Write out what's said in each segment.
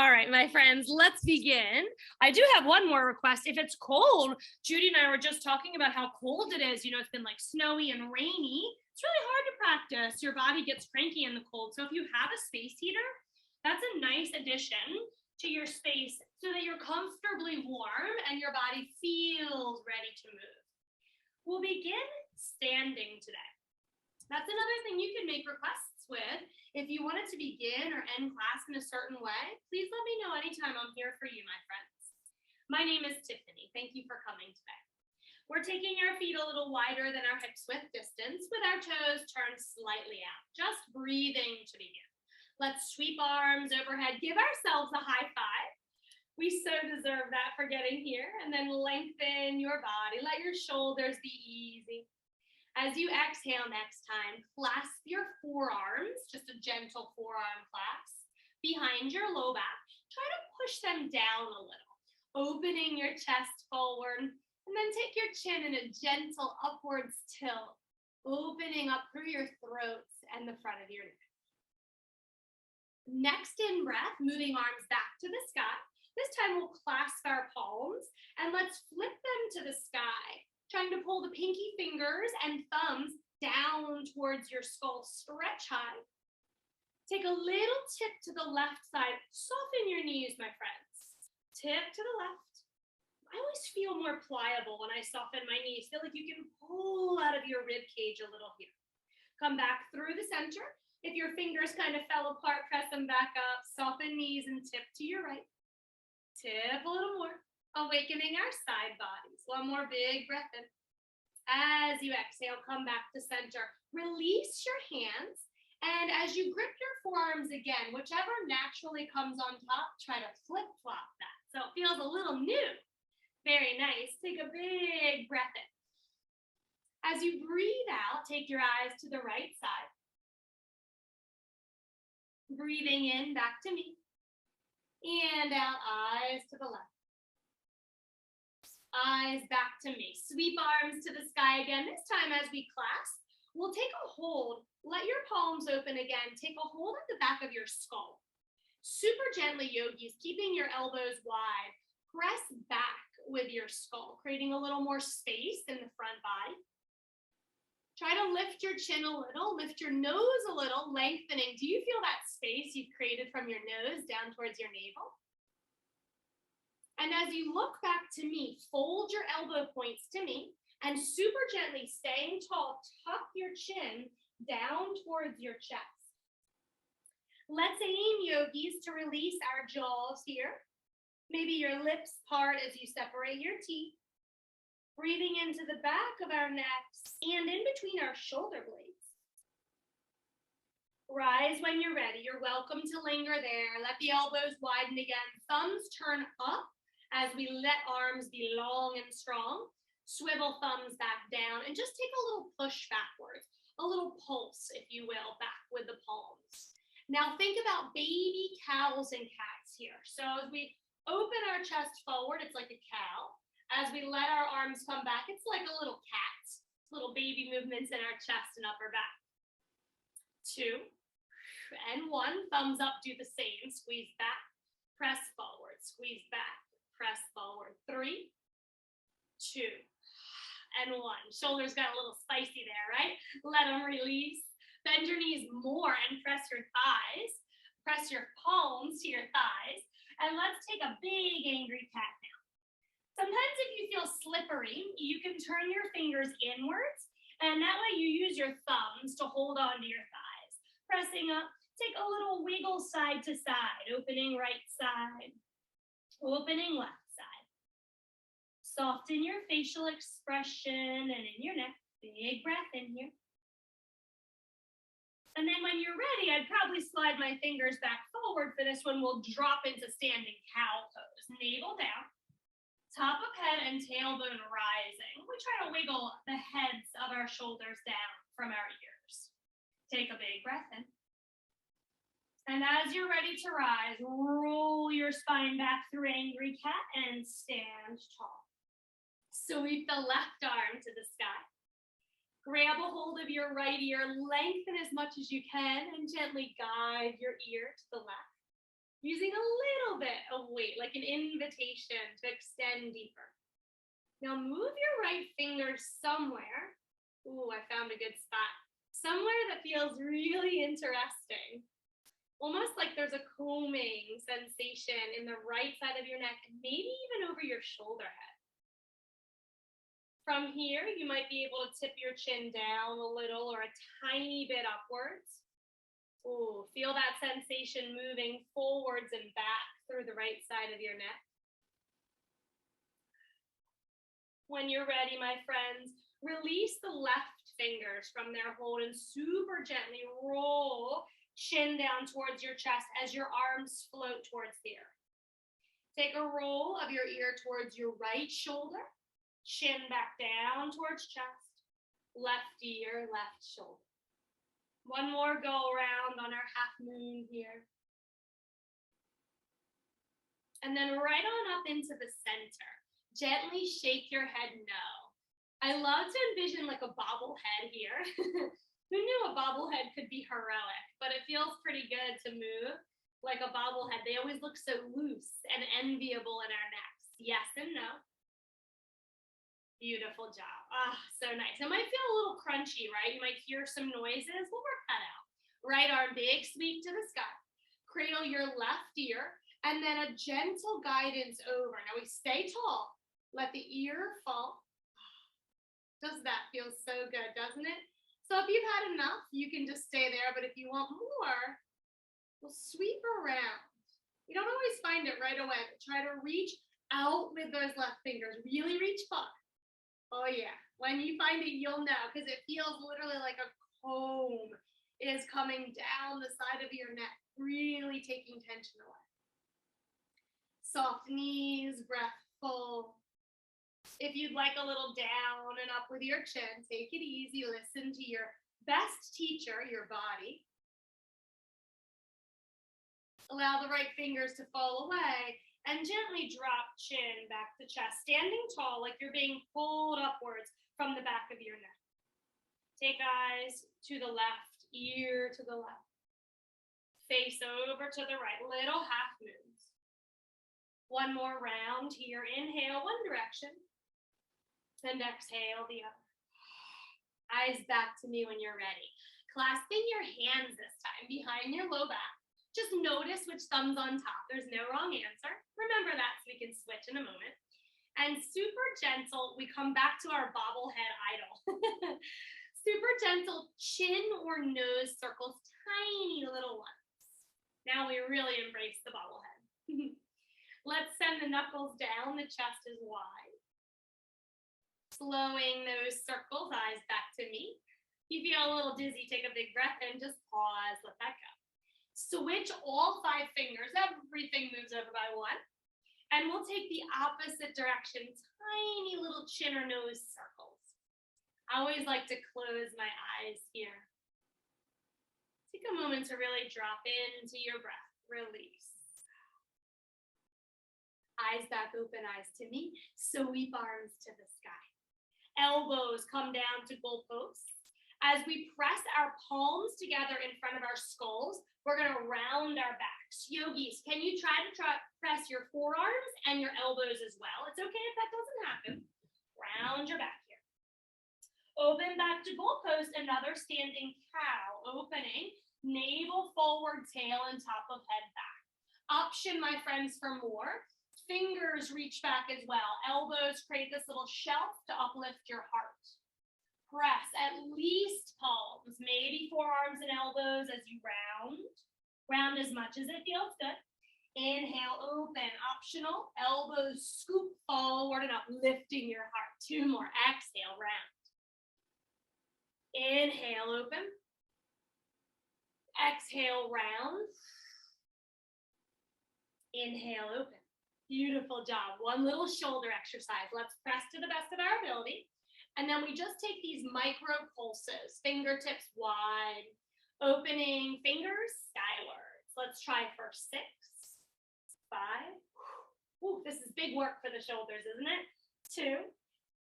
All right, my friends, let's begin. I do have one more request. If it's cold, Judy and I were just talking about how cold it is. You know, it's been like snowy and rainy. It's really hard to practice. Your body gets cranky in the cold. So if you have a space heater, that's a nice addition to your space so that you're comfortably warm and your body feels ready to move. We'll begin standing today. That's another thing you can make requests with. If you wanted to begin or end class in a certain way, please let me know anytime. I'm here for you, my friends. My name is Tiffany. Thank you for coming today. We're taking our feet a little wider than our hips width distance with our toes turned slightly out, just breathing to begin. Let's sweep arms overhead. Give ourselves a high five. We so deserve that for getting here. And then lengthen your body. Let your shoulders be easy. As you exhale next time, clasp your forearms, just a gentle forearm clasp, behind your low back. Try to push them down a little, opening your chest forward, and then take your chin in a gentle upwards tilt, opening up through your throat and the front of your neck. Next in breath, moving arms back to the sky. This time we'll clasp our palms, and let's flip them to the sky. Trying to pull the pinky fingers and thumbs down towards your skull. Stretch high. Take a little tip to the left side. Soften your knees, my friends. Tip to the left. I always feel more pliable when I soften my knees. Feel like you can pull out of your rib cage a little here. Come back through the center. If your fingers kind of fell apart, press them back up. Soften knees and tip to your right. Tip a little more. Awakening our side bodies. One more big breath in. As you exhale, come back to center. Release your hands. And as you grip your forearms again, whichever naturally comes on top, try to flip-flop that. So it feels a little new. Very nice. Take a big breath in. As you breathe out, take your eyes to the right side. Breathing in, back to me. And out, eyes to the left. Eyes back to me. Sweep arms to the sky again. This time as we clasp, we'll take a hold. Let your palms open again. Take a hold at the back of your skull. Super gently, yogis, keeping your elbows wide. Press back with your skull, creating a little more space in the front body. Try to lift your chin a little, lift your nose a little, lengthening. Do you feel that space you've created from your nose down towards your navel? And as you look back to me, fold your elbow points to me and super gently, staying tall, tuck your chin down towards your chest. Let's aim, yogis, to release our jaws here. Maybe your lips part as you separate your teeth. Breathing into the back of our necks and in between our shoulder blades. Rise when you're ready. You're welcome to linger there. Let the elbows widen again. Thumbs turn up as we let arms be long and strong. Swivel thumbs back down and just take a little push backwards, a little pulse, if you will, back with the palms. Now think about baby cows and cats here. So as we open our chest forward, it's like a cow. As we let our arms come back, it's like a little cat. Little baby movements in our chest and upper back. 2 and 1. Thumbs up, do the same. Squeeze back, press forward, squeeze back, press forward. 3, 2, and 1. Shoulders got a little spicy there, right? Let them release. Bend your knees more and press your thighs. Press your palms to your thighs. And let's take a big angry cat now. Sometimes if you feel slippery, you can turn your fingers inwards, and that way you use your thumbs to hold on to your thighs. Pressing up, take a little wiggle side to side, opening right side, opening left side. Soften your facial expression and in your neck. Big breath in here. And then when you're ready, I'd probably slide my fingers back forward. For this one, we'll drop into standing cow pose. Navel down. Top of head and tailbone rising. We try to wiggle the heads of our shoulders down from our ears. Take a big breath in. And as you're ready to rise, roll your spine back through angry cat and stand tall. Sweep the left arm to the sky. Grab a hold of your right ear, lengthen as much as you can, and gently guide your ear to the left. using a little bit of weight, like an invitation to extend deeper. Now move your right finger somewhere. Ooh, I found a good spot. Somewhere that feels really interesting. Almost like there's a combing sensation in the right side of your neck, and maybe even over your shoulder head. From here, you might be able to tip your chin down a little or a tiny bit upwards. Ooh, feel that sensation moving forwards and back through the right side of your neck. When you're ready, my friends, release the left fingers from their hold and super gently roll chin down towards your chest as your arms float towards the earth. Take a roll of your ear towards your right shoulder, chin back down towards chest, left ear, left shoulder. One more go around on our half moon here. And then right on up into the center. Gently shake your head no. I love to envision like a bobblehead here. Who knew a bobblehead could be heroic? But it feels pretty good to move like a bobblehead. They always look so loose and enviable in our necks. Yes and no. Beautiful job. Ah, so nice. It might feel a little crunchy, right? You might hear some noises. We'll work that out. Right arm, big sweep to the sky. Cradle your left ear, and then a gentle guidance over. Now we stay tall. Let the ear fall. Does that feel so good, doesn't it? So if you've had enough, you can just stay there. But if you want more, we'll sweep around. You don't always find it right away, but try to reach out with those left fingers. Really reach far. Oh yeah, when you find it, you'll know, because it feels literally like a comb is coming down the side of your neck, really taking tension away. Soft knees, breath full. If you'd like a little down and up with your chin, take it easy, listen to your best teacher, your body. Allow the right fingers to fall away. And gently drop chin back to chest, standing tall like you're being pulled upwards from the back of your neck. Take eyes to the left, ear to the left. Face over to the right, little half moons. One more round here. Inhale one direction, and exhale the other. Eyes back to me when you're ready. Clasping your hands this time behind your low back. Just notice which thumb's on top. There's no wrong answer. Remember that so we can switch in a moment. And super gentle, we come back to our bobblehead idol. Super gentle chin or nose circles, tiny little ones. Now we really embrace the bobblehead. Let's send the knuckles down, the chest is wide. Slowing those circles, eyes back to me. If you feel a little dizzy, take a big breath in, just pause, let that go. Switch all 5 fingers, everything moves over by 1. And we'll take the opposite direction, tiny little chin or nose circles. I always like to close my eyes here. Take a moment to really drop into your breath, release. Eyes back open, eyes to me, sweep arms to the sky. Elbows come down to goalposts. As we press our palms together in front of our skulls, we're going to round our backs. Yogis, can you try to press your forearms and your elbows as well? It's okay if that doesn't happen. Round your back here. Open back to goalpost, another standing cow. Opening, navel forward, tail and top of head back. Option, my friends, for more. Fingers reach back as well. Elbows create this little shelf to uplift your heart. Press at least palms, maybe forearms and elbows as you round. Round as much as it feels good. Inhale, open, optional. Elbows scoop forward and up, lifting your heart. 2 more. Exhale, round. Inhale, open. Exhale, round. Inhale, open. Beautiful job. One little shoulder exercise. Let's press to the best of our ability. And then we just take these micro pulses, fingertips wide, opening fingers skywards. Let's try for 6, 5. Ooh, this is big work for the shoulders, isn't it? 2,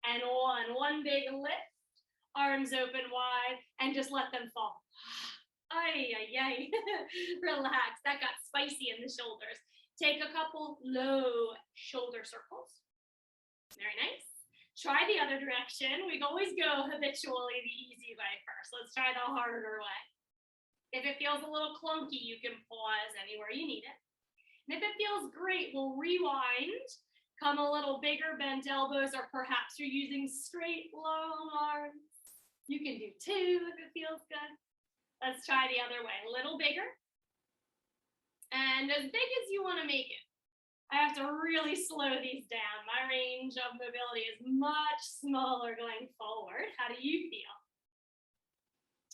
and 1. One big lift, arms open wide, and just let them fall. Ay, ay, ay. Relax. That got spicy in the shoulders. Take a couple low shoulder circles. Very nice. Try the other direction. We always go habitually the easy way first. Let's try the harder way. If it feels a little clunky, you can pause anywhere you need it. And if it feels great, we'll rewind. Come a little bigger, bent elbows, or perhaps you're using straight, long arms. You can do two if it feels good. Let's try the other way. A little bigger. And as big as you want to make it. I have to really slow these down. My range of mobility is much smaller going forward. How do you feel?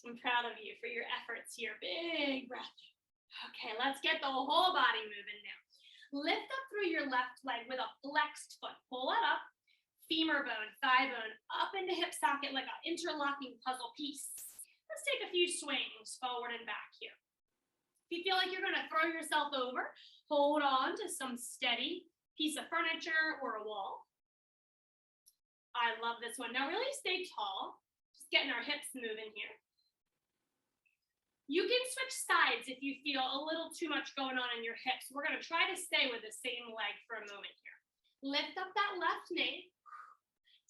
I'm proud of you for your efforts here. Big breath. Okay, let's get the whole body moving now. Lift up through your left leg with a flexed foot. Pull it up. Femur bone, thigh bone, up into hip socket like an interlocking puzzle piece. Let's take a few swings forward and back here. If you feel like you're going to throw yourself over, hold on to some steady piece of furniture or a wall. I love this one. Now really stay tall, just getting our hips moving here. You can switch sides if you feel a little too much going on in your hips. We're going to try to stay with the same leg for a moment here. Lift up that left knee.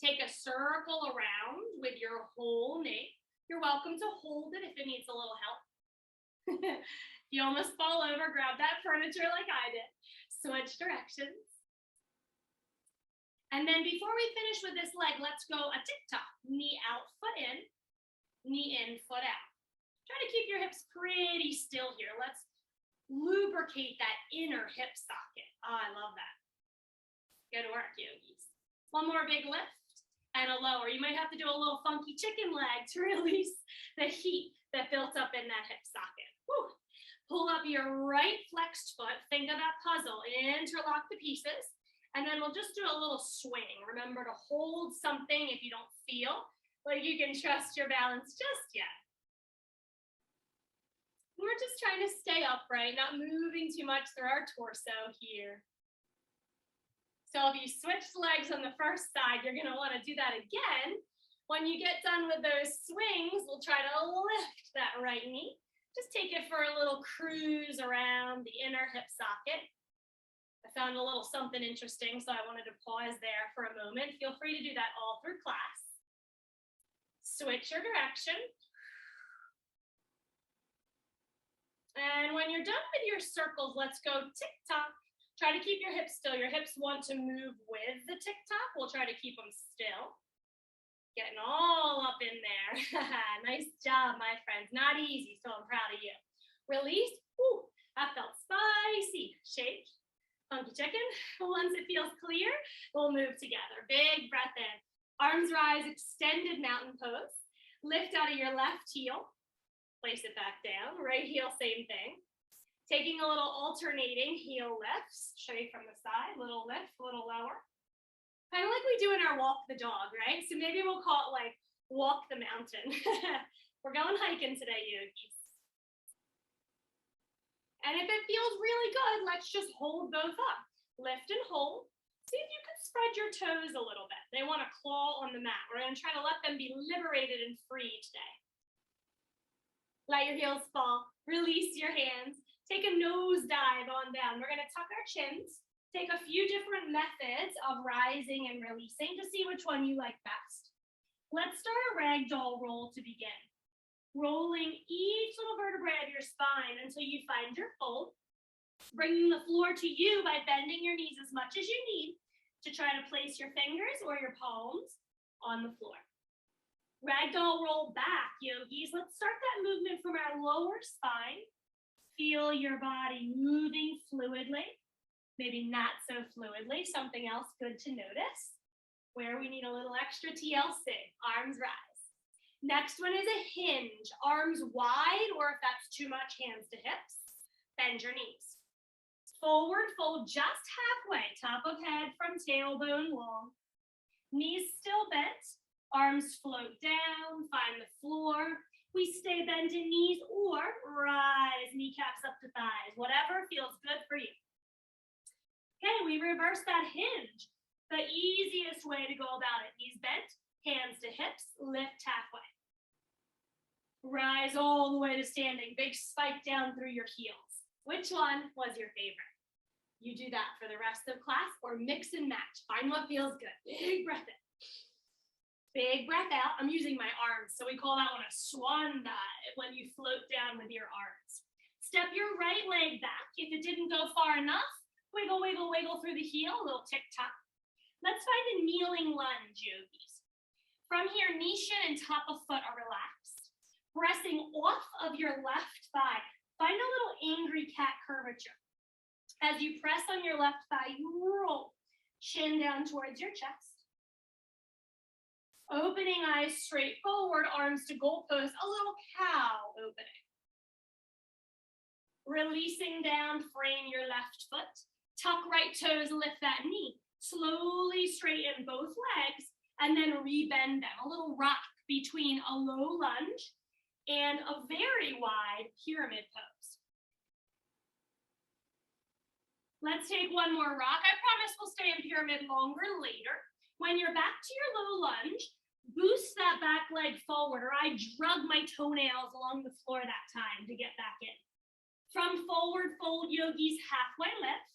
Take a circle around with your whole knee. You're welcome to hold it if it needs a little help. If you almost fall over, grab that furniture like I did. Switch directions. And then before we finish with this leg, let's go a tick-tock. Knee out, foot in, foot out. Try to keep your hips pretty still here. Let's lubricate that inner hip socket. Oh, I love that. Good work, yogis. One more big lift and a lower. You might have to do a little funky chicken leg to release the heat that built up in that hip socket. Woo. Pull up your right flexed foot. Think of that puzzle. Interlock the pieces. And then we'll just do a little swing. Remember to hold something if you don't feel like you can trust your balance just yet. We're just trying to stay upright, not moving too much through our torso here. So if you switch legs on the first side, you're going to want to do that again. When you get done with those swings, we'll try to lift that right knee. Just take it for a little cruise around the inner hip socket. I found a little something interesting, so I wanted to pause there for a moment. Feel free to do that all through class. Switch your direction. And when you're done with your circles, let's go tick-tock. Try to keep your hips still. Your hips want to move with the tick-tock. We'll try to keep them still. Getting all up in there. Nice job, my friends. Not easy, so I'm proud of you. Release. Ooh, that felt spicy. Shake. Funky chicken. Once it feels clear, we'll move together. Big breath in. Arms rise, extended mountain pose. Lift out of your left heel. Place it back down. Right heel, same thing. Taking a little alternating heel lifts. Straight from the side. Little lift, little lower. Kind of like we do in our walk the dog, right? So maybe we'll call it like walk the mountain. We're going hiking today, yogis. And if it feels really good, let's just hold both up. Lift and hold. See if you can spread your toes a little bit. They want to claw on the mat. We're going to try to let them be liberated and free today. Let your heels fall. Release your hands. Take a nose dive on down. We're going to tuck our chins. Take a few different methods of rising and releasing to see which one you like best. Let's start a ragdoll roll to begin. Rolling each little vertebrae of your spine until you find your fold. Bringing the floor to you by bending your knees as much as you need to try to place your fingers or your palms on the floor. Ragdoll roll back, yogis. Let's start that movement from our lower spine. Feel your body moving fluidly. Maybe not so fluidly, something else good to notice, where we need a little extra TLC, arms rise. Next one is a hinge, arms wide, or if that's too much, hands to hips, bend your knees. Forward fold just halfway, top of head from tailbone long. Knees still bent, arms float down, find the floor. We stay bent in knees or rise, kneecaps up to thighs, whatever feels good for you. Okay, we reverse that hinge. The easiest way to go about it. Knees bent, hands to hips, lift halfway. Rise all the way to standing. Big spike down through your heels. Which one was your favorite? You do that for the rest of class or mix and match. Find what feels good. Big breath in. Big breath out. I'm using my arms, so we call that one a swan dive when you float down with your arms. Step your right leg back. If it didn't go far enough, wiggle, wiggle, wiggle through the heel, a little tick-tock. Let's find a kneeling lunge, yogis. From here, knee shin and top of foot are relaxed. Pressing off of your left thigh. Find a little angry cat curvature. As you press on your left thigh, you roll. Chin down towards your chest. Opening eyes straight forward, arms to goalpost, a little cow opening. Releasing down, frame your left foot. Tuck right toes, lift that knee. Slowly straighten both legs and then rebend them. A little rock between a low lunge and a very wide pyramid pose. Let's take one more rock. I promise we'll stay in pyramid longer later. When you're back to your low lunge, boost that back leg forward, or I drug my toenails along the floor that time to get back in. From forward fold, yogis, halfway lift.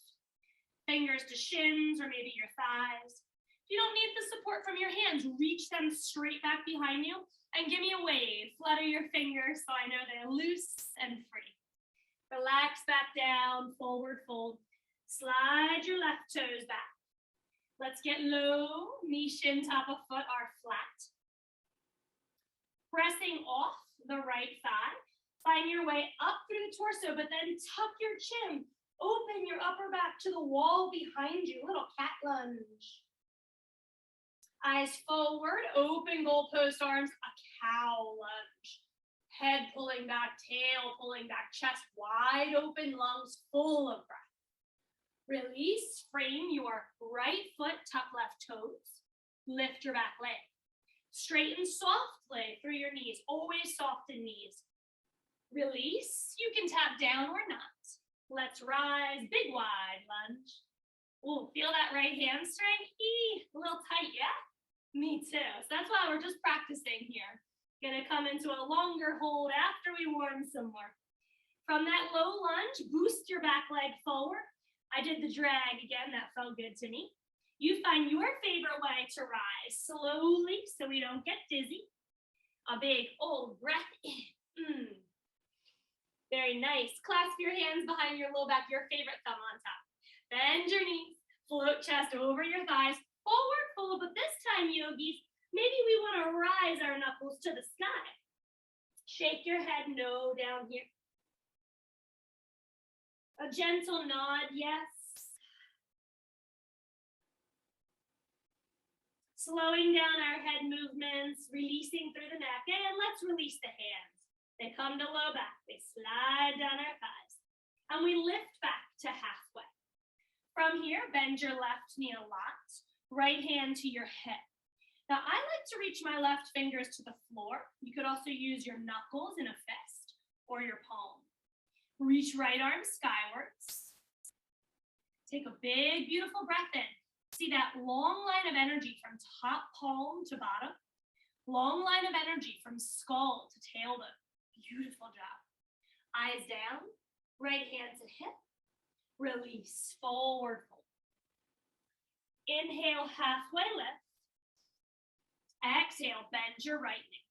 Fingers to shins or maybe your thighs. If you don't need the support from your hands, reach them straight back behind you and give me a wave. Flutter your fingers so I know they're loose and free. Relax back down, forward fold. Slide your left toes back. Let's get low. Knee, shin, top of foot are flat. Pressing off the right thigh. Find your way up through the torso, but then tuck your chin. Open your upper back to the wall behind you. Little cat lunge. Eyes forward, open goalpost arms, a cow lunge. Head pulling back, tail pulling back, chest wide open, lungs full of breath. Release, frame your right foot, tuck left toes. Lift your back leg. Straighten softly through your knees, always soften knees. Release, you can tap down or not. Let's rise, big wide lunge. Ooh, feel that right hamstring? A little tight, yeah? Me too. So that's why we're just practicing here. Gonna come into a longer hold after we warm some more. From that low lunge, boost your back leg forward. I did the drag again, that felt good to me. You find your favorite way to rise slowly so we don't get dizzy. A big old breath in. Very nice. Clasp your hands behind your low back, your favorite thumb on top. Bend your knees, float chest over your thighs, forward fold, but this time, yogis, maybe we want to rise our knuckles to the sky. Shake your head no down here. A gentle nod, yes. Slowing down our head movements, releasing through the neck, and let's release the hands. They come to low back, they slide down our thighs, and we lift back to halfway. From here, bend your left knee a lot, right hand to your hip. Now, I like to reach my left fingers to the floor. You could also use your knuckles in a fist or your palm. Reach right arm skywards. Take a big, beautiful breath in. See that long line of energy from top palm to bottom. Long line of energy from skull to tailbone. Beautiful job. Eyes down, right hand to hip. Release, forward fold. Inhale, halfway lift. Exhale, bend your right knee.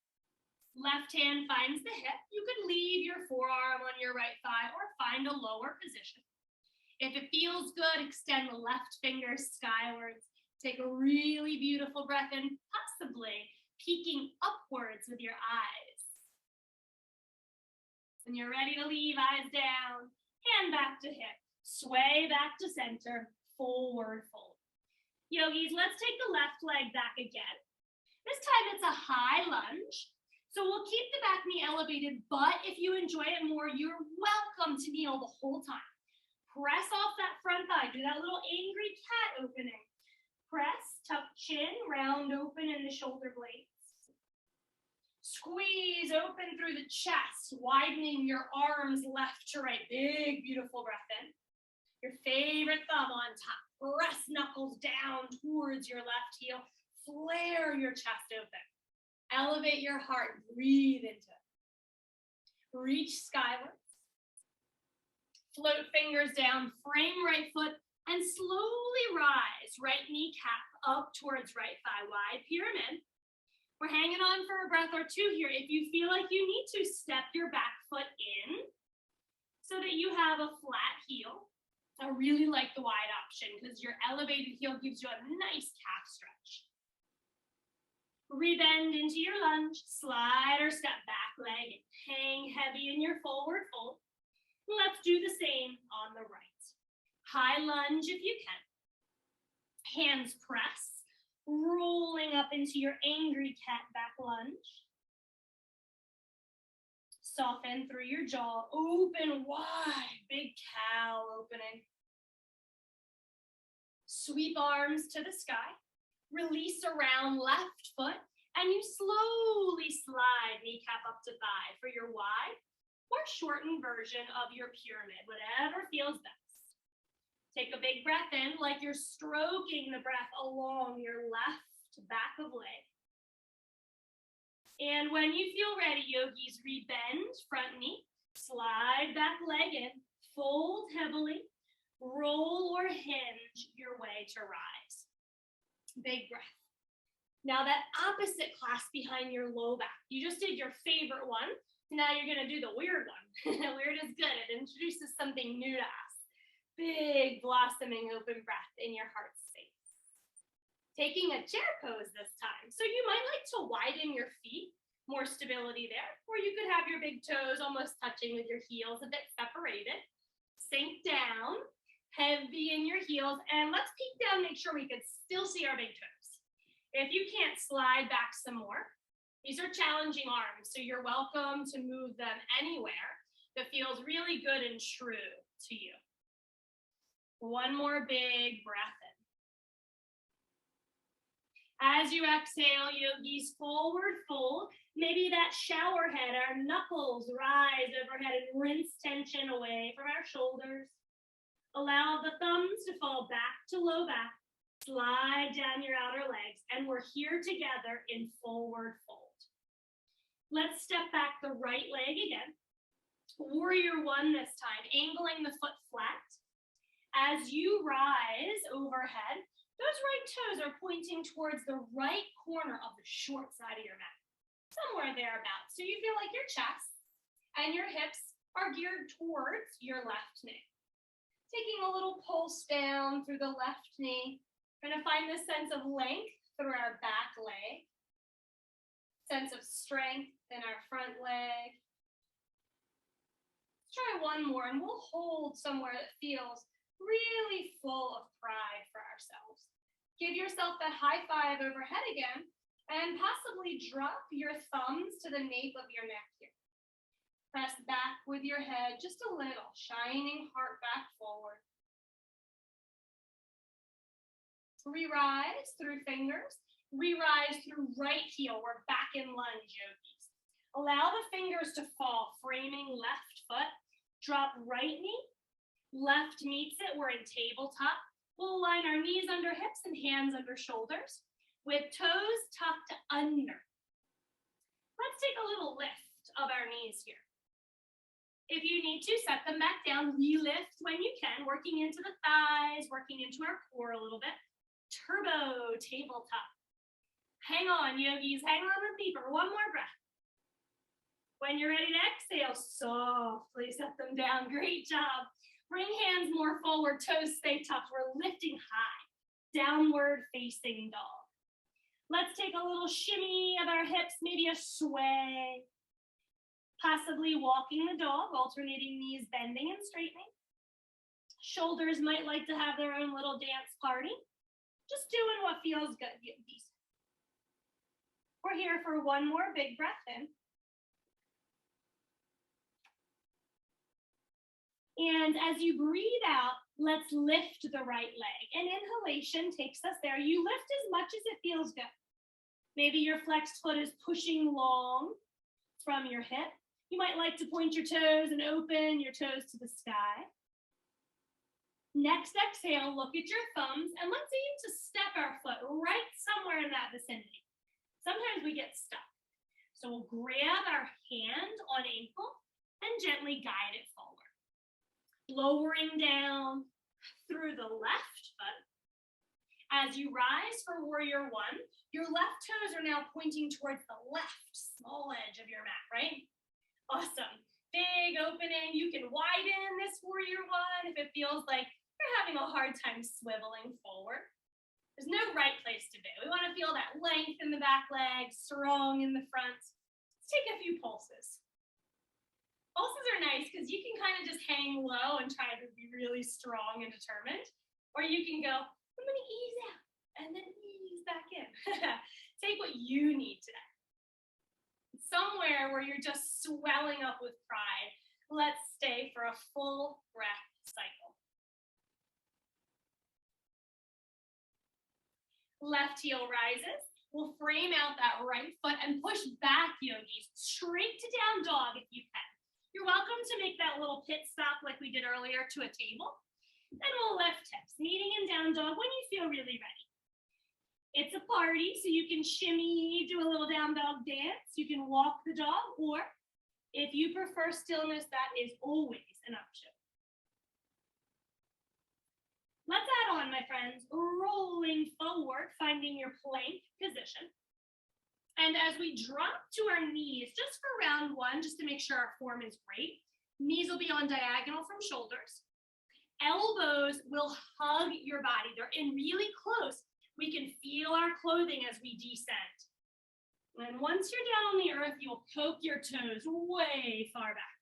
Left hand finds the hip. You could leave your forearm on your right thigh or find a lower position. If it feels good, extend the left fingers skywards. Take a really beautiful breath in, possibly peeking upwards with your eyes. When you're ready to leave, eyes down, hand back to hip, sway back to center, forward fold. Yogis, let's take the left leg back again. This time it's a high lunge. So we'll keep the back knee elevated, but if you enjoy it more, you're welcome to kneel the whole time. Press off that front thigh. Do that little angry cat opening. Press, tuck chin, round open in the shoulder blades. Squeeze open through the chest, widening your arms left to right. Big, beautiful breath in. Your favorite thumb on top. Press knuckles down towards your left heel. Flare your chest open. Elevate your heart, breathe into it. Reach skyward. Float fingers down, frame right foot, and slowly rise right kneecap up towards right thigh, wide pyramid. We're hanging on for a breath or two here. If you feel like you need to, step your back foot in so that you have a flat heel. I really like the wide option because your elevated heel gives you a nice calf stretch. Rebend into your lunge, slide or step back leg, hang heavy in your forward fold. Let's do the same on the right. High lunge if you can. Hands press, rolling up into your angry cat back lunge. Soften through your jaw, open wide, big cow opening. Sweep arms to the sky, release around left foot, and you slowly slide kneecap up to thigh for your wide or shortened version of your pyramid, whatever feels best. Take a big breath in like you're stroking the breath along your left back of leg. And when you feel ready, yogis, rebend front knee, slide back leg in, fold heavily, roll or hinge your way to rise. Big breath. Now that opposite clasp behind your low back. You just did your favorite one. Now you're gonna do the weird one. Weird is good. It introduces something new to us. Big blossoming open breath in your heart space. Taking a chair pose this time. So you might like to widen your feet, more stability there, or you could have your big toes almost touching with your heels a bit separated. Sink down, heavy in your heels, and let's peek down, make sure we could still see our big toes. If you can't, slide back some more. These are challenging arms, so you're welcome to move them anywhere that feels really good and true to you. One more big breath in. As you exhale, yogis, forward fold. Maybe that shower head, our knuckles rise overhead and rinse tension away from our shoulders. Allow the thumbs to fall back to low back. Slide down your outer legs, and we're here together in forward fold. Let's step back the right leg again. Warrior one this time, angling the foot flat. As you rise overhead, those right toes are pointing towards the right corner of the short side of your mat, somewhere thereabouts. So you feel like your chest and your hips are geared towards your left knee. Taking a little pulse down through the left knee. We're gonna find this sense of length through our back leg, sense of strength in our front leg. Let's try one more, and we'll hold somewhere that feels really full of pride for ourselves. Give yourself that high five overhead again, and possibly drop your thumbs to the nape of your neck here. Press back with your head just a little, shining heart back forward. Re-rise through fingers, re-rise through right heel. We're back in lunge, yogis. Allow the fingers to fall, framing left foot. Drop right knee. Left meets it, we're in tabletop. We'll align our knees under hips and hands under shoulders with toes tucked under. Let's take a little lift of our knees here. If you need to, set them back down, re-lift when you can, working into the thighs, working into our core a little bit. Turbo tabletop. Hang on, yogis, hang on with me for one more breath. When you're ready to exhale, softly set them down. Great job. Bring hands more forward, toes stay tucked. We're lifting high, downward facing dog. Let's take a little shimmy of our hips, maybe a sway. Possibly walking the dog, alternating knees bending and straightening. Shoulders might like to have their own little dance party. Just doing what feels good, yogis. We're here for one more big breath in. And as you breathe out, let's lift the right leg. And inhalation takes us there. You lift as much as it feels good. Maybe your flexed foot is pushing long from your hip. You might like to point your toes and open your toes to the sky. Next exhale, look at your thumbs, and let's aim to step our foot right somewhere in that vicinity. Sometimes we get stuck. So we'll grab our hand on ankle, and gently guide it forward. Lowering down through the left foot. As you rise for warrior one, your left toes are now pointing towards the left small edge of your mat, right? Awesome. Big opening. You can widen this warrior one if it feels like you're having a hard time swiveling forward. There's no right place to be. We want to feel that length in the back leg, strong in the front. Let's take a few pulses. Pulses are nice because you can kind of just hang low and try to be really strong and determined. Or you can go, I'm going to ease out and then ease back in. Take what you need today. Somewhere where you're just swelling up with pride, let's stay for a full breath cycle. Left heel rises. We'll frame out that right foot and push back, yogis, straight to down dog if you can. You're welcome to make that little pit stop like we did earlier to a table. Then we'll lift hips, meeting in down dog when you feel really ready. It's a party, so you can shimmy, do a little down dog dance. You can walk the dog, or if you prefer stillness, that is always an option. Let's add on, my friends, rolling forward, finding your plank position. And as we drop to our knees, just for round one, just to make sure our form is great, knees will be on diagonal from shoulders. Elbows will hug your body. They're in really close. We can feel our clothing as we descend. And once you're down on the earth, you'll poke your toes way far back.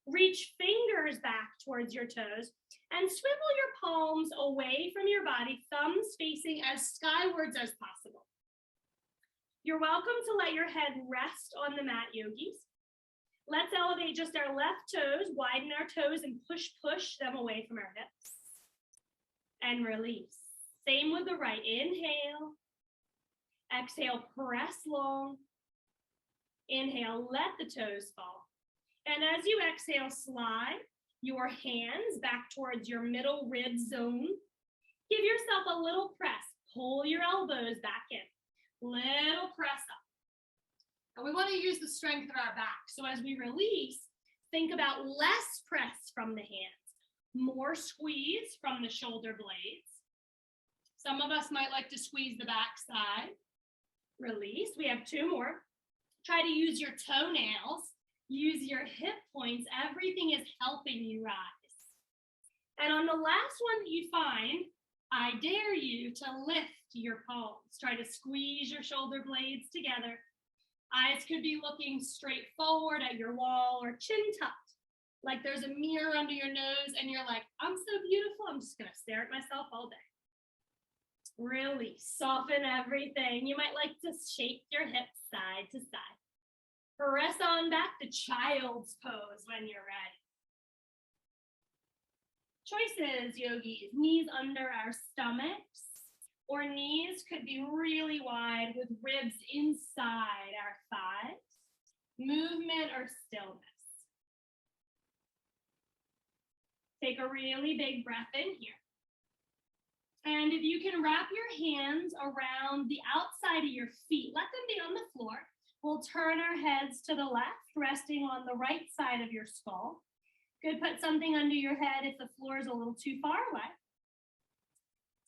Reach fingers back towards your toes and swivel your palms away from your body, thumbs facing as skywards as possible. You're welcome to let your head rest on the mat, yogis. Let's elevate just our left toes, widen our toes, and push them away from our hips. And release. Same with the right. Inhale. Exhale, press long. Inhale, let the toes fall. And as you exhale, slide your hands back towards your middle rib zone. Give yourself a little press. Pull your elbows back in. Little press up. And we want to use the strength of our back. So as we release, think about less press from the hands, more squeeze from the shoulder blades. Some of us might like to squeeze the back side. Release. We have two more. Try to use your toenails. Use your hip points. Everything is helping you rise. And on the last one that you find, I dare you to lift your palms. Try to squeeze your shoulder blades together. Eyes could be looking straight forward at your wall or chin tucked, like there's a mirror under your nose and you're like, I'm so beautiful, I'm just gonna stare at myself all day. Really soften everything. You might like to shake your hips side to side. Press on back to child's pose when you're ready. Choices, yogis. Knees under our stomachs, or knees could be really wide with ribs inside our thighs. Movement or stillness. Take a really big breath in here. And if you can wrap your hands around the outside of your feet, let them be on the floor. We'll turn our heads to the left, resting on the right side of your skull. Could put something under your head if the floor is a little too far away.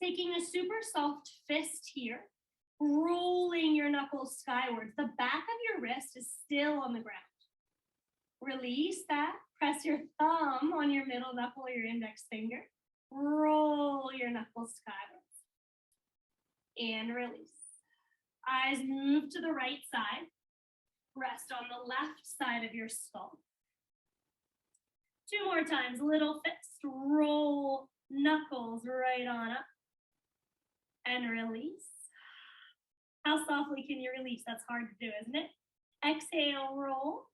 Taking a super soft fist here, rolling your knuckles skywards. The back of your wrist is still on the ground. Release that. Press your thumb on your middle knuckle or your index finger. Roll your knuckles skyward. And release. Eyes move to the right side. Rest on the left side of your skull. Two more times. Little fist. Roll knuckles right on up. And release. How softly can you release? That's hard to do, isn't it? Exhale, roll.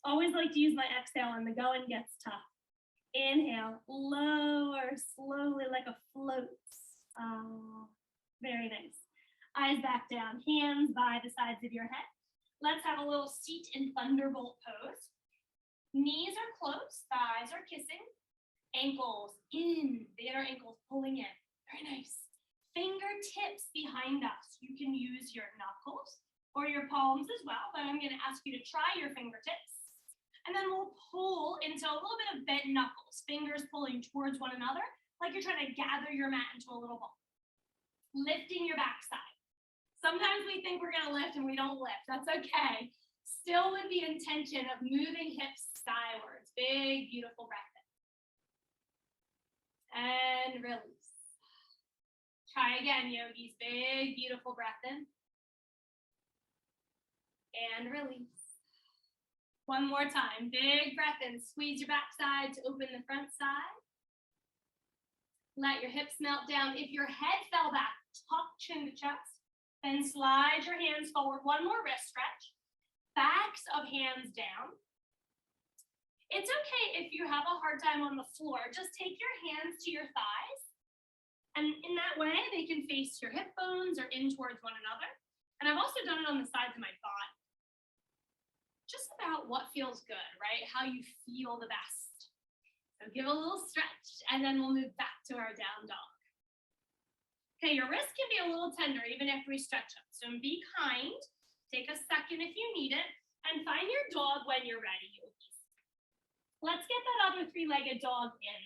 Always like to use my exhale when the going gets tough. Inhale, lower, slowly like a float. Oh, very nice. Eyes back down, hands by the sides of your head. Let's have a little seat in thunderbolt pose. Knees are close, thighs are kissing. Ankles in, the inner ankles pulling in. Very nice. Fingertips behind us. You can use your knuckles or your palms as well, but I'm going to ask you to try your fingertips. And then we'll pull into a little bit of bent knuckles, fingers pulling towards one another, like you're trying to gather your mat into a little ball. Lifting your backside. Sometimes we think we're gonna lift and we don't lift. That's okay. Still with the intention of moving hips skywards. Big, beautiful breath in. And release. Try again, yogis. Big, beautiful breath in. And release. One more time. Big breath in. Squeeze your backside to open the front side. Let your hips melt down. If your head fell back, tuck chin to chest. Then slide your hands forward. One more wrist stretch. Backs of hands down. It's okay if you have a hard time on the floor. Just take your hands to your thighs. And in that way, they can face your hip bones or in towards one another. And I've also done it on the sides of my body. Just about what feels good, right? How you feel the best. So give a little stretch, and then we'll move back to our down dog. Okay, your wrist can be a little tender even if we stretch them. So be kind. Take a second if you need it, and find your dog when you're ready, yogis. Let's get that other three-legged dog in.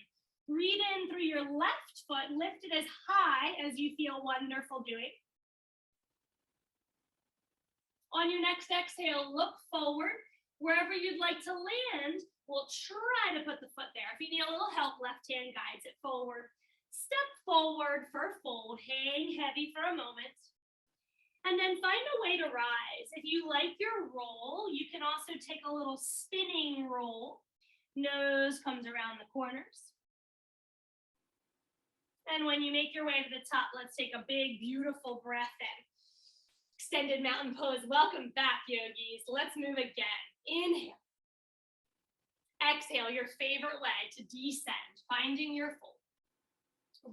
Breathe in through your left foot, lift it as high as you feel wonderful doing. On your next exhale, look forward. Wherever you'd like to land, we'll try to put the foot there. If you need a little help, left hand guides it forward. Step forward for fold, hang heavy for a moment. And then find a way to rise. If you like your roll, you can also take a little spinning roll. Nose comes around the corners. And when you make your way to the top, let's take a big, beautiful breath in. Extended mountain pose. Welcome back, yogis. Let's move again. Inhale. Exhale, your favorite leg to descend, finding your fold.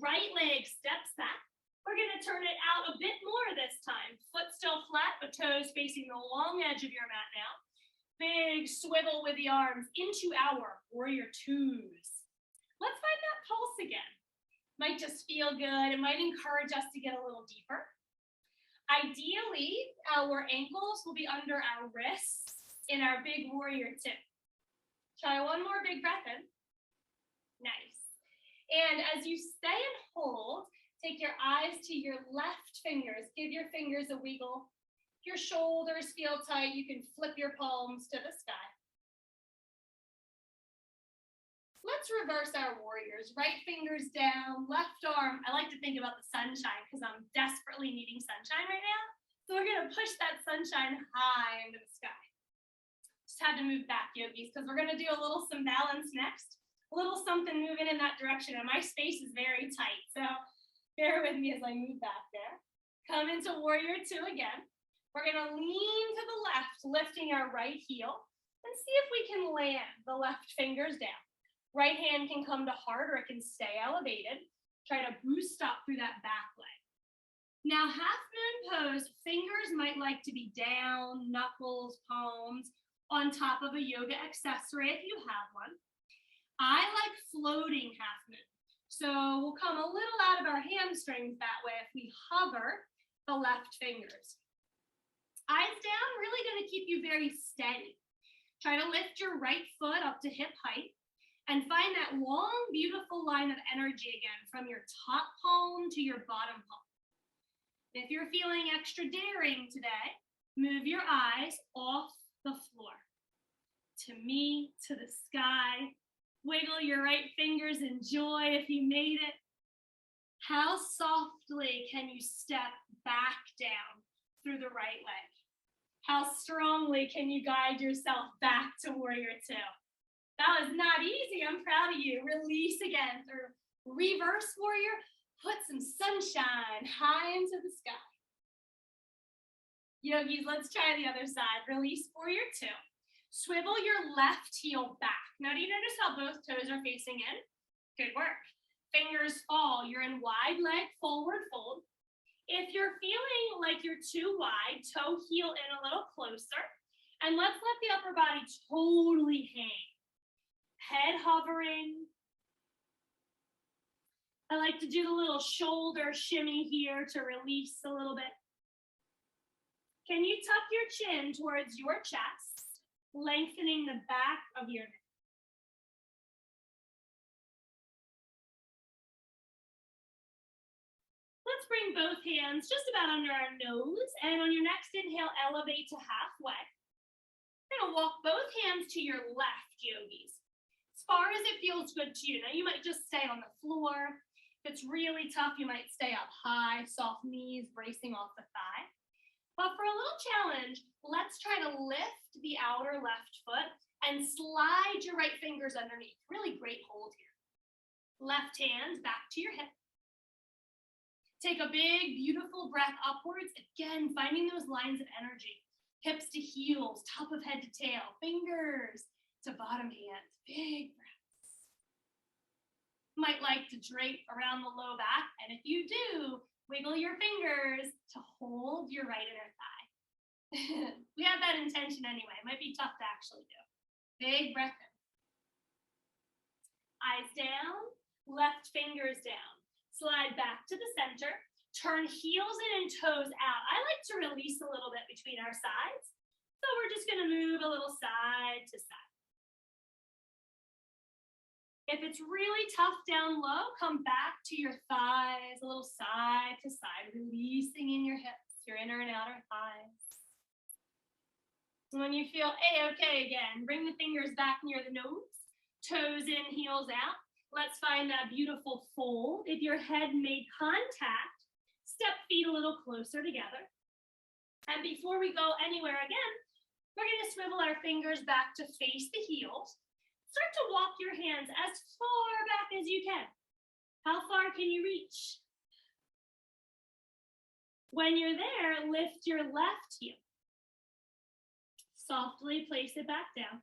Right leg steps back. We're going to turn it out a bit more this time. Foot still flat, but toes facing the long edge of your mat now. Big swivel with the arms into our warrior twos. Let's find that pulse again. Might just feel good. It might encourage us to get a little deeper. Ideally, our ankles will be under our wrists in our big warrior two. Try one more big breath in. Nice. And as you stay and hold, take your eyes to your left fingers. Give your fingers a wiggle. If your shoulders feel tight, you can flip your palms to the sky. Let's reverse our warriors. Right fingers down, left arm. I like to think about the sunshine because I'm desperately needing sunshine right now. So we're going to push that sunshine high into the sky. Just had to move back, yogis, because we're going to do a little some balance next. A little something moving in that direction. And my space is very tight. So bear with me as I move back there. Come into warrior two again. We're going to lean to the left, lifting our right heel. And see if we can land the left fingers down. Right hand can come to heart or it can stay elevated. Try to boost up through that back leg. Now, half moon pose, fingers might like to be down, knuckles, palms, on top of a yoga accessory if you have one. I like floating half moon. So we'll come a little out of our hamstrings that way if we hover the left fingers. Eyes down, really gonna keep you very steady. Try to lift your right foot up to hip height. And find that long, beautiful line of energy again from your top palm to your bottom palm. If you're feeling extra daring today, move your eyes off the floor. To me, to the sky. Wiggle your right fingers in joy if you made it. How softly can you step back down through the right leg? How strongly can you guide yourself back to warrior two? That was not easy. I'm proud of you. Release again through reverse warrior. Put some sunshine high into the sky. Yogis, let's try the other side. Release warrior two. Swivel your left heel back. Now, do you notice how both toes are facing in? Good work. Fingers fall. You're in wide leg forward fold. If you're feeling like you're too wide, toe heel in a little closer. And let's let the upper body totally hang. Head hovering. I like to do the little shoulder shimmy here to release a little bit. Can you tuck your chin towards your chest? lengthening the back of your neck. Let's bring both hands just about under our nose, and on your next inhale, elevate to halfway. You're gonna walk both hands to your left, yogis, as far as it feels good to you. Now you might just stay on the floor. If it's really tough, you might stay up high, soft knees, bracing off the thigh. But for a little challenge, let's try to lift the outer left foot and slide your right fingers underneath. Really great hold here. Left hand back to your hip. Take a big, beautiful breath upwards. Again, finding those lines of energy. Hips to heels, top of head to tail, fingers to bottom hands. Big breaths. Might like to drape around the low back, and if you do, wiggle your fingers to hold your right inner thigh. We have that intention anyway. It might be tough to actually do. Big breath in. Eyes down, left fingers down. Slide back to the center. Turn heels in and toes out. I like to release a little bit between our sides. So we're just going to move a little side to side. If it's really tough down low, come back to your thighs, a little side to side, releasing in your hips, your inner and outer thighs. When you feel A-okay again, bring the fingers back near the nose, toes in, heels out. Let's find that beautiful fold. If your head made contact, step feet a little closer together. And before we go anywhere again, we're going to swivel our fingers back to face the heels. Start to walk your hands as far back as you can. How far can you reach? When you're there, lift your left heel. Softly place it back down.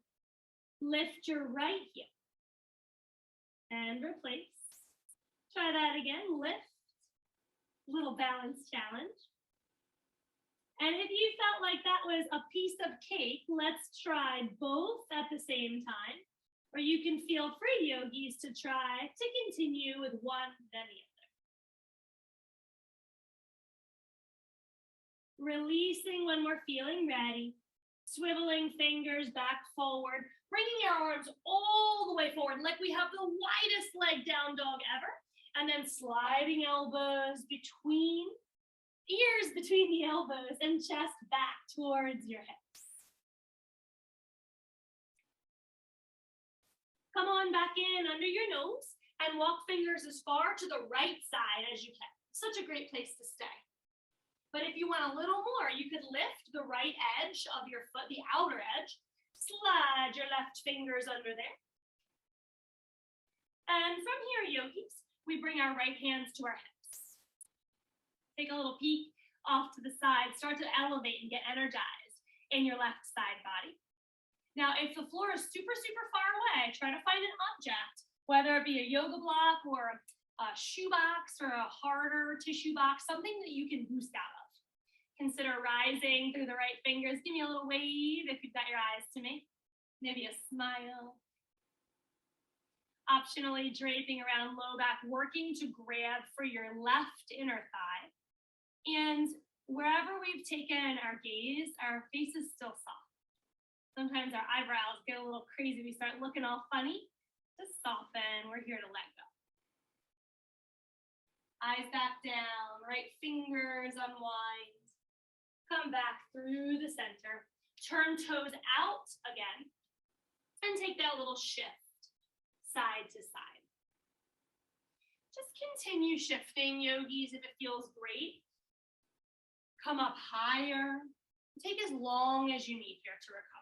Lift your right heel. And replace. Try that again. Lift. Little balance challenge. And if you felt like that was a piece of cake, let's try both at the same time. Or you can feel free, yogis, to try to continue with one, then the other. Releasing when we're feeling ready. Swiveling fingers back forward. Bringing your arms all the way forward, like we have the widest leg down dog ever. And then sliding elbows between, ears between the elbows, and chest back towards your hips. Come on back in under your nose and walk fingers as far to the right side as you can. Such a great place to stay. But if you want a little more, you could lift the right edge of your foot, the outer edge. Slide your left fingers under there. And from here, yogis, we bring our right hands to our hips. Take a little peek off to the side. Start to elevate and get energized in your left side body. Now, if the floor is super, super far away, try to find an object, whether it be a yoga block or a shoebox or a harder tissue box, something that you can boost out of. Consider rising through the right fingers. Give me a little wave if you've got your eyes to me. Maybe a smile. Optionally draping around low back, working to grab for your left inner thigh. And wherever we've taken our gaze, our face is still soft. Sometimes our eyebrows get a little crazy. We start looking all funny. Just soften. We're here to let go. Eyes back down, right fingers unwind. Come back through the center. Turn toes out again. And take that little shift side to side. Just continue shifting, yogis, if it feels great. Come up higher. Take as long as you need here to recover.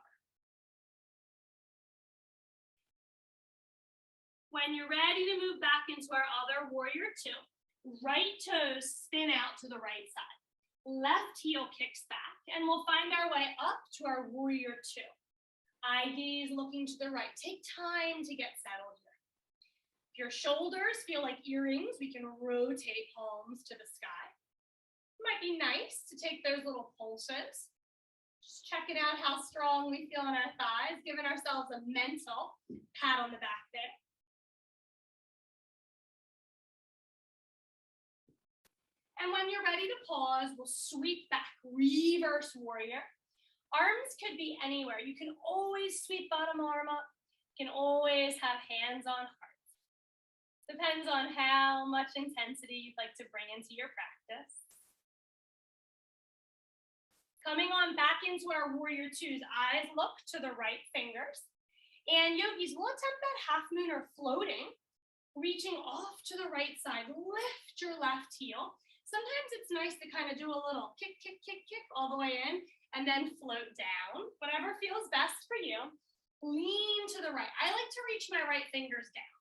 When you're ready to move back into our other warrior two, right toes spin out to the right side. Left heel kicks back, and we'll find our way up to our warrior two. Eye gaze looking to the right. Take time to get settled here. If your shoulders feel like earrings, we can rotate palms to the sky. It might be nice to take those little pulses. Just checking out how strong we feel in our thighs, giving ourselves a mental pat on the back there. And when you're ready to pause, we'll sweep back, reverse warrior. Arms could be anywhere. You can always sweep bottom arm up. You can always have hands on heart. Depends on how much intensity you'd like to bring into your practice. Coming on back into our warrior twos, eyes look to the right fingers. And yogis, we'll attempt that half moon or floating, reaching off to the right side. Lift your left heel. Sometimes it's nice to kind of do a little kick, kick, kick, kick all the way in and then float down. Whatever feels best for you. Lean to the right. I like to reach my right fingers down.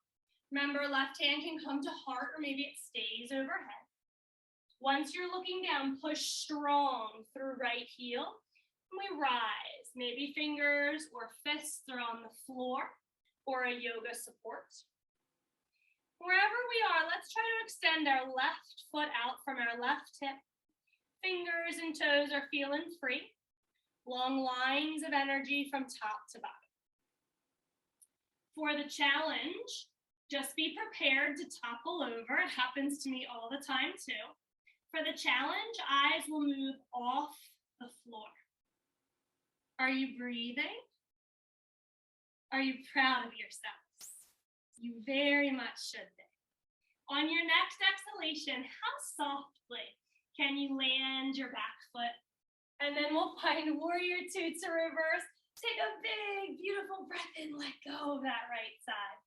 Remember, left hand can come to heart or maybe it stays overhead. Once you're looking down, push strong through right heel. And we rise. Maybe fingers or fists are on the floor or a yoga support. Wherever we are, let's try to extend our left foot out from our left hip. Fingers and toes are feeling free. Long lines of energy from top to bottom. For the challenge, just be prepared to topple over. It happens to me all the time too. For the challenge, eyes will move off the floor. Are you breathing? Are you proud of yourselves? You very much should be. On your next exhalation, how softly can you land your back foot? And then we'll find warrior two to reverse. Take a big, beautiful breath in, let go of that right side.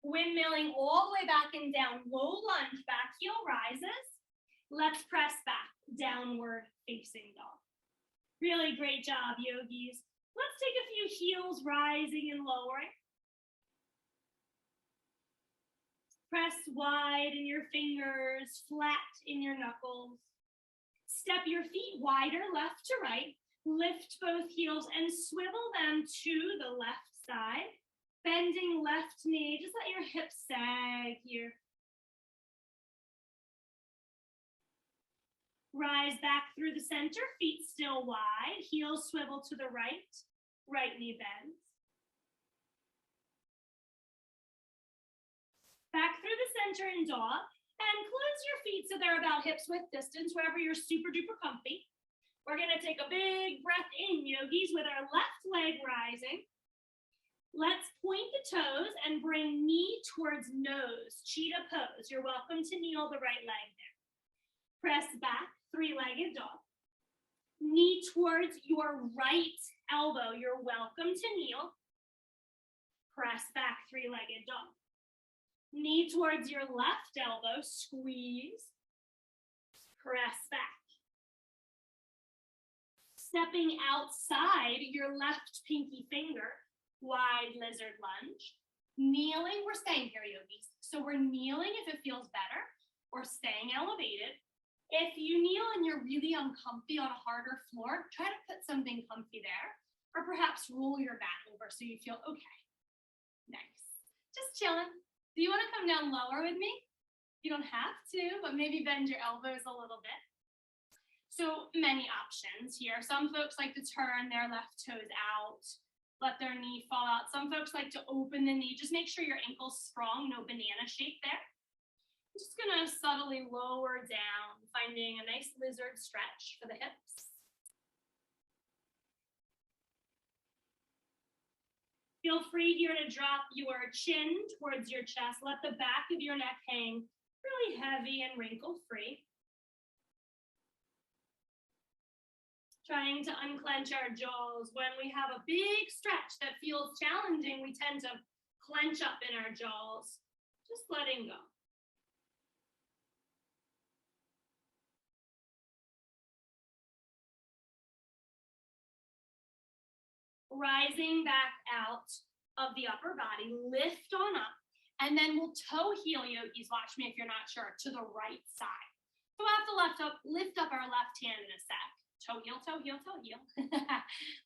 Windmilling all the way back and down, low lunge, back heel rises. Let's press back, downward facing dog. Really great job, yogis. Let's take a few heels rising and lowering. Press wide in your fingers, flat in your knuckles. Step your feet wider, left to right. Lift both heels and swivel them to the left side. Bending left knee, just let your hips sag here. Rise back through the center, feet still wide. Heels swivel to the right. Right knee bends. Back through the center in dog, and close your feet so they're about hips width distance, wherever you're super duper comfy. We're gonna take a big breath in, yogis, with our left leg rising. Let's point the toes and bring knee towards nose, cheetah pose. You're welcome to kneel the right leg there. Press back, three-legged dog. Knee towards your right elbow. You're welcome to kneel. Press back, three-legged dog. Knee towards your left elbow, squeeze, press back. Stepping outside your left pinky finger, wide lizard lunge. Kneeling, we're staying here, yogis. So we're kneeling if it feels better, or staying elevated. If you kneel and you're really uncomfy on a harder floor, try to put something comfy there, or perhaps roll your back over so you feel okay. Nice. Just chilling. Do you want to come down lower with me? You don't have to, but maybe bend your elbows a little bit. So many options here. Some folks like to turn their left toes out, let their knee fall out. Some folks like to open the knee. Just make sure your ankle's strong, no banana shape there. I'm just gonna subtly lower down, finding a nice lizard stretch for the hips. Feel free here to drop your chin towards your chest. Let the back of your neck hang really heavy and wrinkle-free. Trying to unclench our jaws. When we have a big stretch that feels challenging, we tend to clench up in our jaws. Just letting go. Rising back out of the upper body, lift on up, and then we'll toe heel, yogis, watch me if you're not sure, to the right side. So we'll have to lift up our left hand in a sec. Toe heel, toe heel, toe heel.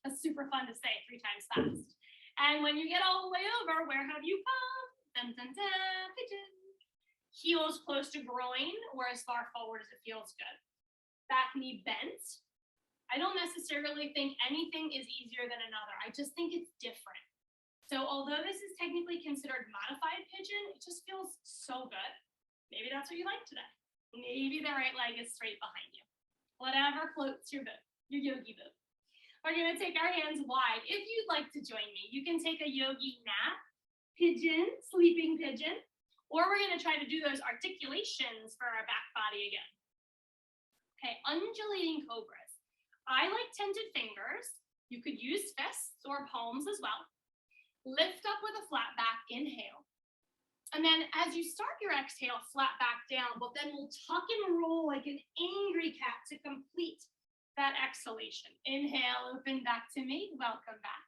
That's super fun to say 3 times fast. And when you get all the way over, where have you come? Dun, dun, dun, pigeon. Heels close to groin or as far forward as it feels good. Back knee bent. I don't necessarily think anything is easier than another. I just think it's different. So although this is technically considered modified pigeon, it just feels so good. Maybe that's what you like today. Maybe the right leg is straight behind you. Whatever floats your boat, your yogi boat. We're gonna take our hands wide. If you'd like to join me, you can take a yogi nap, pigeon, sleeping pigeon, or we're gonna try to do those articulations for our back body again. Okay, undulating cobras. I like tented fingers. You could use fists or palms as well. Lift up with a flat back, inhale. And then as you start your exhale, flat back down, but then we'll tuck and roll like an angry cat to complete that exhalation. Inhale, open back to me, welcome back.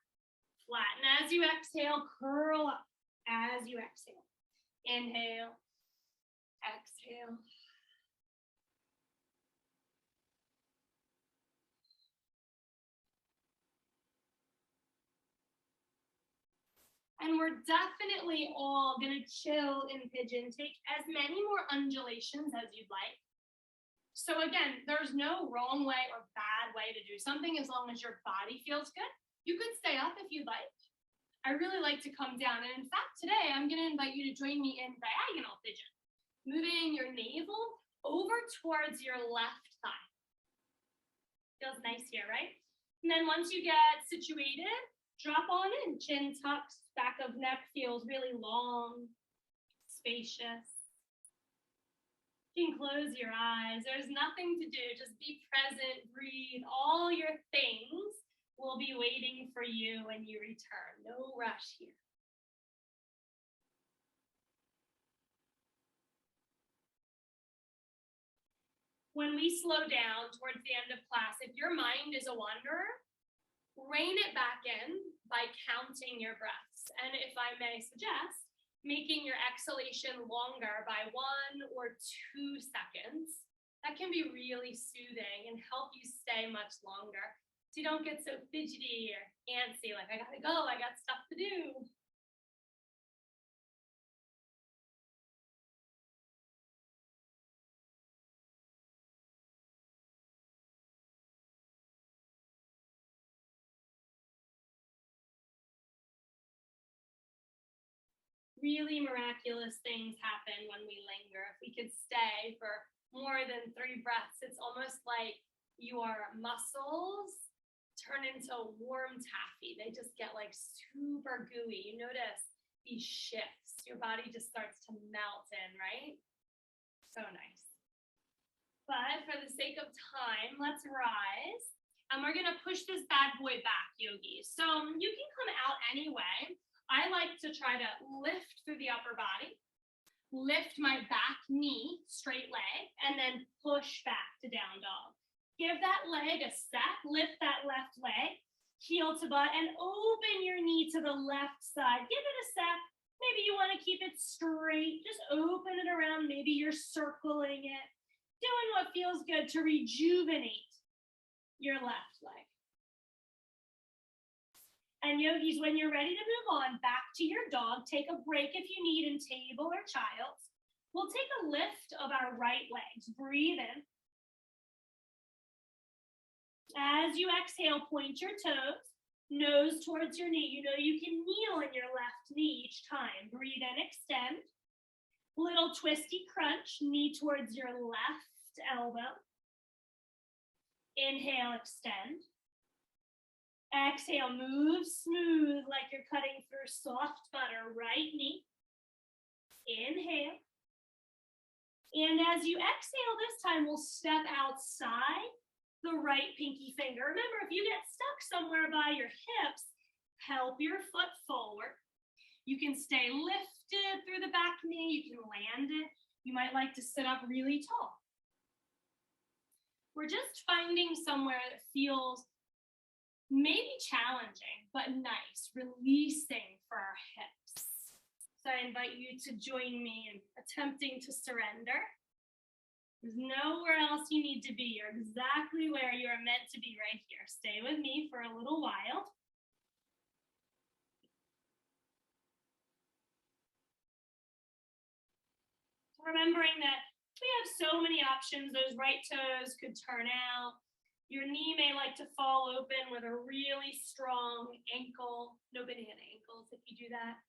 Flatten as you exhale, curl up as you exhale. Inhale, exhale. And we're definitely all gonna chill in pigeon. Take as many more undulations as you'd like. So again, there's no wrong way or bad way to do something as long as your body feels good. You could stay up if you'd like. I really like to come down. And in fact, today I'm gonna invite you to join me in diagonal pigeon. Moving your navel over towards your left thigh. Feels nice here, right? And then once you get situated, drop on in, chin tucks, back of neck feels really long, spacious. You can close your eyes. There's nothing to do. Just be present, breathe. All your things will be waiting for you when you return. No rush here. When we slow down towards the end of class, if your mind is a wanderer, rein it back in by counting your breaths. And if I may suggest, making your exhalation longer by 1 or 2 seconds. That can be really soothing and help you stay much longer. So you don't get so fidgety or antsy, like I gotta go, I got stuff to do. Really miraculous things happen when we linger. If we could stay for more than 3 breaths, it's almost like your muscles turn into warm taffy. They just get like super gooey. You notice these shifts. Your body just starts to melt in, right? So nice. But for the sake of time, let's rise. And we're gonna push this bad boy back, yogis. So you can come out anyway. I like to try to lift through the upper body, lift my back knee, straight leg, and then push back to down dog. Give that leg a set, lift that left leg, heel to butt, and open your knee to the left side. Give it a sec. Maybe you wanna keep it straight, just open it around. Maybe you're circling it, doing what feels good to rejuvenate your left leg. And yogis, when you're ready to move on back to your dog, take a break if you need in table or child's. We'll take a lift of our right legs. Breathe in. As you exhale, point your toes, nose towards your knee. You know you can kneel in your left knee each time. Breathe in, extend. Little twisty crunch, knee towards your left elbow. Inhale, extend. Exhale, move smooth like you're cutting through soft butter, right knee. Inhale. And as you exhale this time, we'll step outside the right pinky finger. Remember, if you get stuck somewhere by your hips, help your foot forward. You can stay lifted through the back knee. You can land it. You might like to sit up really tall. We're just finding somewhere that feels maybe challenging, but nice, releasing for our hips. So I invite you to join me in attempting to surrender. There's nowhere else you need to be. You're exactly where you are meant to be right here. Stay with me for a little while. Remembering that we have so many options. Those right toes could turn out. Your knee may like to fall open with a really strong ankle. No banana ankles if you do that.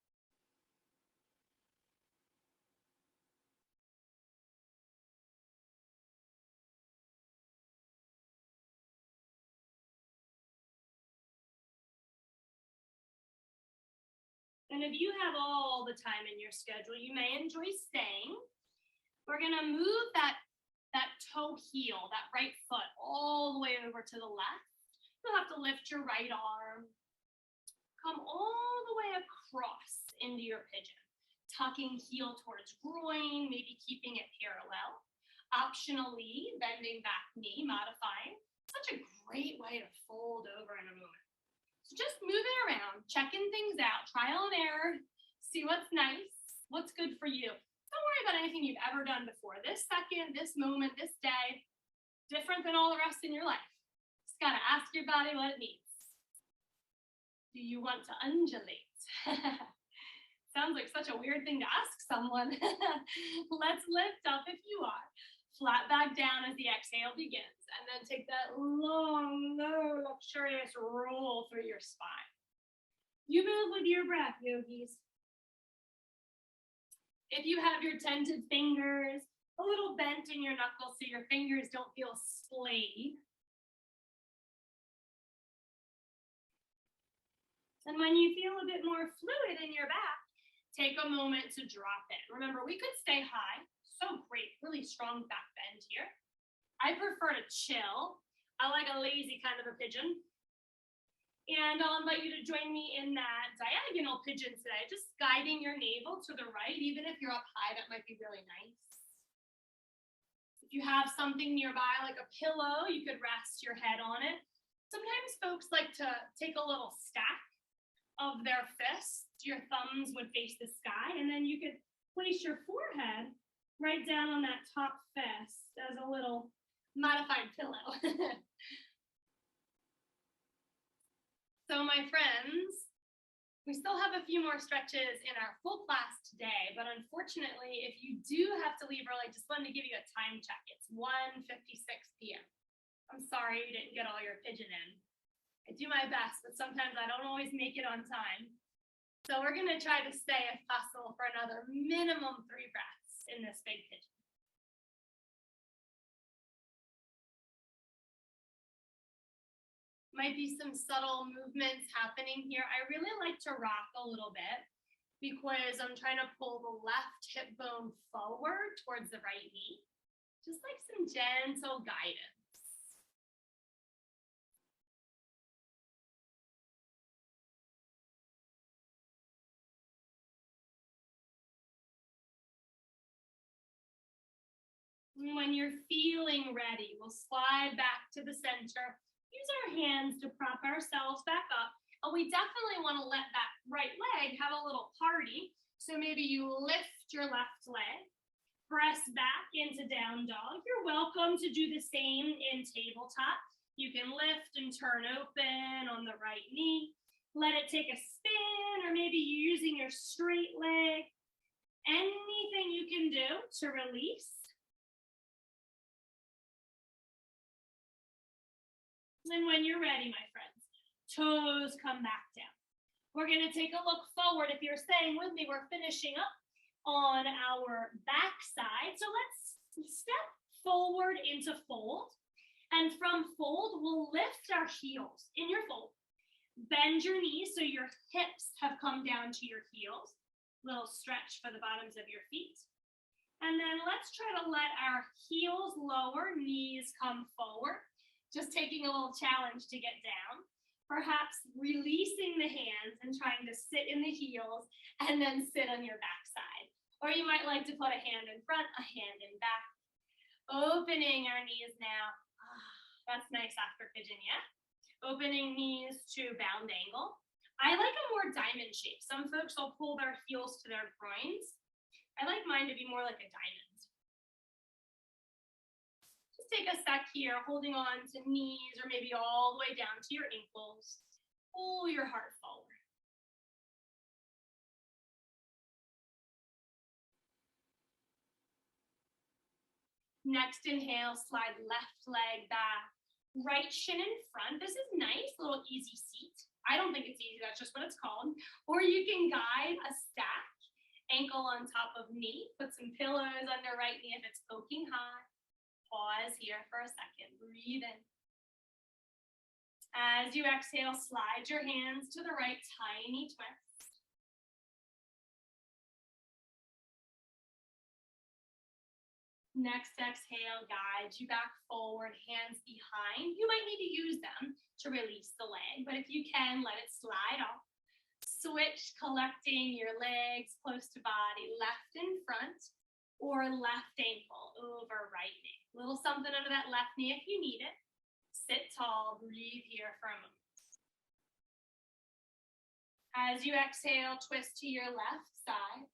And if you have all the time in your schedule, you may enjoy staying. We're gonna move that toe heel, that right foot, all the way over to the left. You'll have to lift your right arm. Come all the way across into your pigeon. Tucking heel towards groin, maybe keeping it parallel. Optionally, bending back knee, modifying. Such a great way to fold over in a moment. So just move it around, checking things out, trial and error, see what's nice, what's good for you. Don't worry about anything you've ever done before. This second, this moment, this day, different than all the rest in your life. Just gotta ask your body what it needs. Do you want to undulate? Sounds like such a weird thing to ask someone. Let's lift up if you are. Flat back down as the exhale begins. And then take that long, low, luxurious roll through your spine. You move with your breath, yogis. If you have your tented fingers, a little bent in your knuckles so your fingers don't feel splayed. And when you feel a bit more fluid in your back, take a moment to drop it. Remember, we could stay high. So great, really strong back bend here. I prefer to chill. I like a lazy kind of a pigeon. And I'll invite you to join me in that diagonal pigeon today, just guiding your navel to the right. Even if you're up high, that might be really nice. If you have something nearby, like a pillow, you could rest your head on it. Sometimes folks like to take a little stack of their fists. Your thumbs would face the sky, and then you could place your forehead right down on that top fist as a little modified pillow. So my friends, we still have a few more stretches in our full class today, but unfortunately, if you do have to leave early, just wanted to give you a time check. It's 1:56 p.m. I'm sorry you didn't get all your pigeon in. I do my best, but sometimes I don't always make it on time. So we're gonna try to stay, if possible, for another minimum 3 breaths in this big pigeon. Might be some subtle movements happening here. I really like to rock a little bit because I'm trying to pull the left hip bone forward towards the right knee. Just like some gentle guidance. When you're feeling ready, we'll slide back to the center. Use our hands to prop ourselves back up. And we definitely want to let that right leg have a little party. So maybe you lift your left leg, press back into down dog. You're welcome to do the same in tabletop. You can lift and turn open on the right knee. Let it take a spin, or maybe you're using your straight leg. Anything you can do to release. And when you're ready, my friends, toes come back down. We're going to take a look forward. If you're staying with me, we're finishing up on our back side. So let's step forward into fold. And from fold, we'll lift our heels in your fold. Bend your knees so your hips have come down to your heels. Little stretch for the bottoms of your feet. And then let's try to let our heels lower, knees come forward. Just taking a little challenge to get down. Perhaps releasing the hands and trying to sit in the heels and then sit on your backside. Or you might like to put a hand in front, a hand in back. Opening our knees now. That's nice after pigeon, yeah? Opening knees to bound angle. I like a more diamond shape. Some folks will pull their heels to their groins. I like mine to be more like a diamond. Take a sec here, holding on to knees or maybe all the way down to your ankles. Pull your heart forward. Next inhale, slide left leg back, right shin in front. This is nice, little easy seat. I don't think it's easy, that's just what it's called. Or you can guide a stack, ankle on top of knee, put some pillows under right knee if it's poking high. Pause here for a second, breathe in. As you exhale, slide your hands to the right, tiny twist. Next exhale guides you back forward, hands behind. You might need to use them to release the leg, but if you can, let it slide off. Switch, collecting your legs close to body, left in front or left ankle over right knee. Little something under that left knee if you need it. Sit tall, breathe here for a moment. As you exhale, twist to your left side.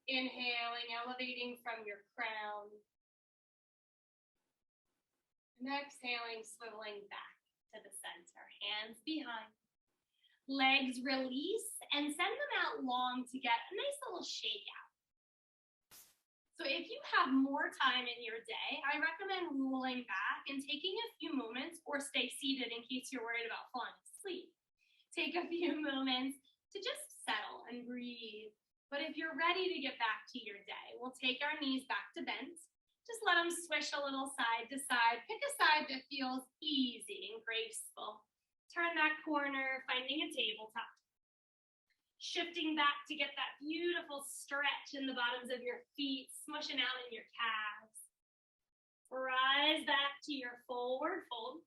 Inhaling, elevating from your crown. And exhaling, swiveling back to the center. Hands behind. Legs release and send them out long to get a nice little shake out. So if you have more time in your day, I recommend rolling back and taking a few moments, or stay seated in case you're worried about falling asleep. Take a few moments to just settle and breathe. But if you're ready to get back to your day, we'll take our knees back to bent. Just let them swish a little side to side. Pick a side that feels easy and graceful. Turn that corner, finding a tabletop. Shifting back to get that beautiful stretch in the bottoms of your feet, smushing out in your calves. Rise back to your forward fold.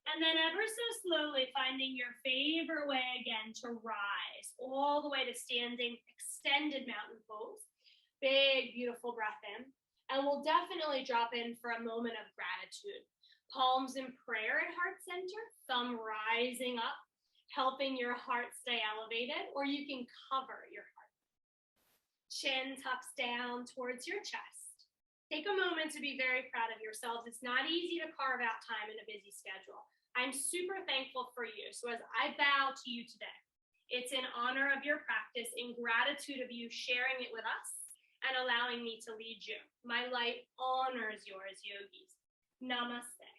And then ever so slowly finding your favorite way again to rise all the way to standing extended mountain pose. Big, beautiful breath in. And we'll definitely drop in for a moment of gratitude. Palms in prayer at heart center, thumb rising up, helping your heart stay elevated, or you can cover your heart. Chin tucks down towards your chest. Take a moment to be very proud of yourselves. It's not easy to carve out time in a busy schedule. I'm super thankful for you. So as I bow to you today, it's in honor of your practice, in gratitude of you sharing it with us and allowing me to lead you. My light honors yours, yogis. Namaste.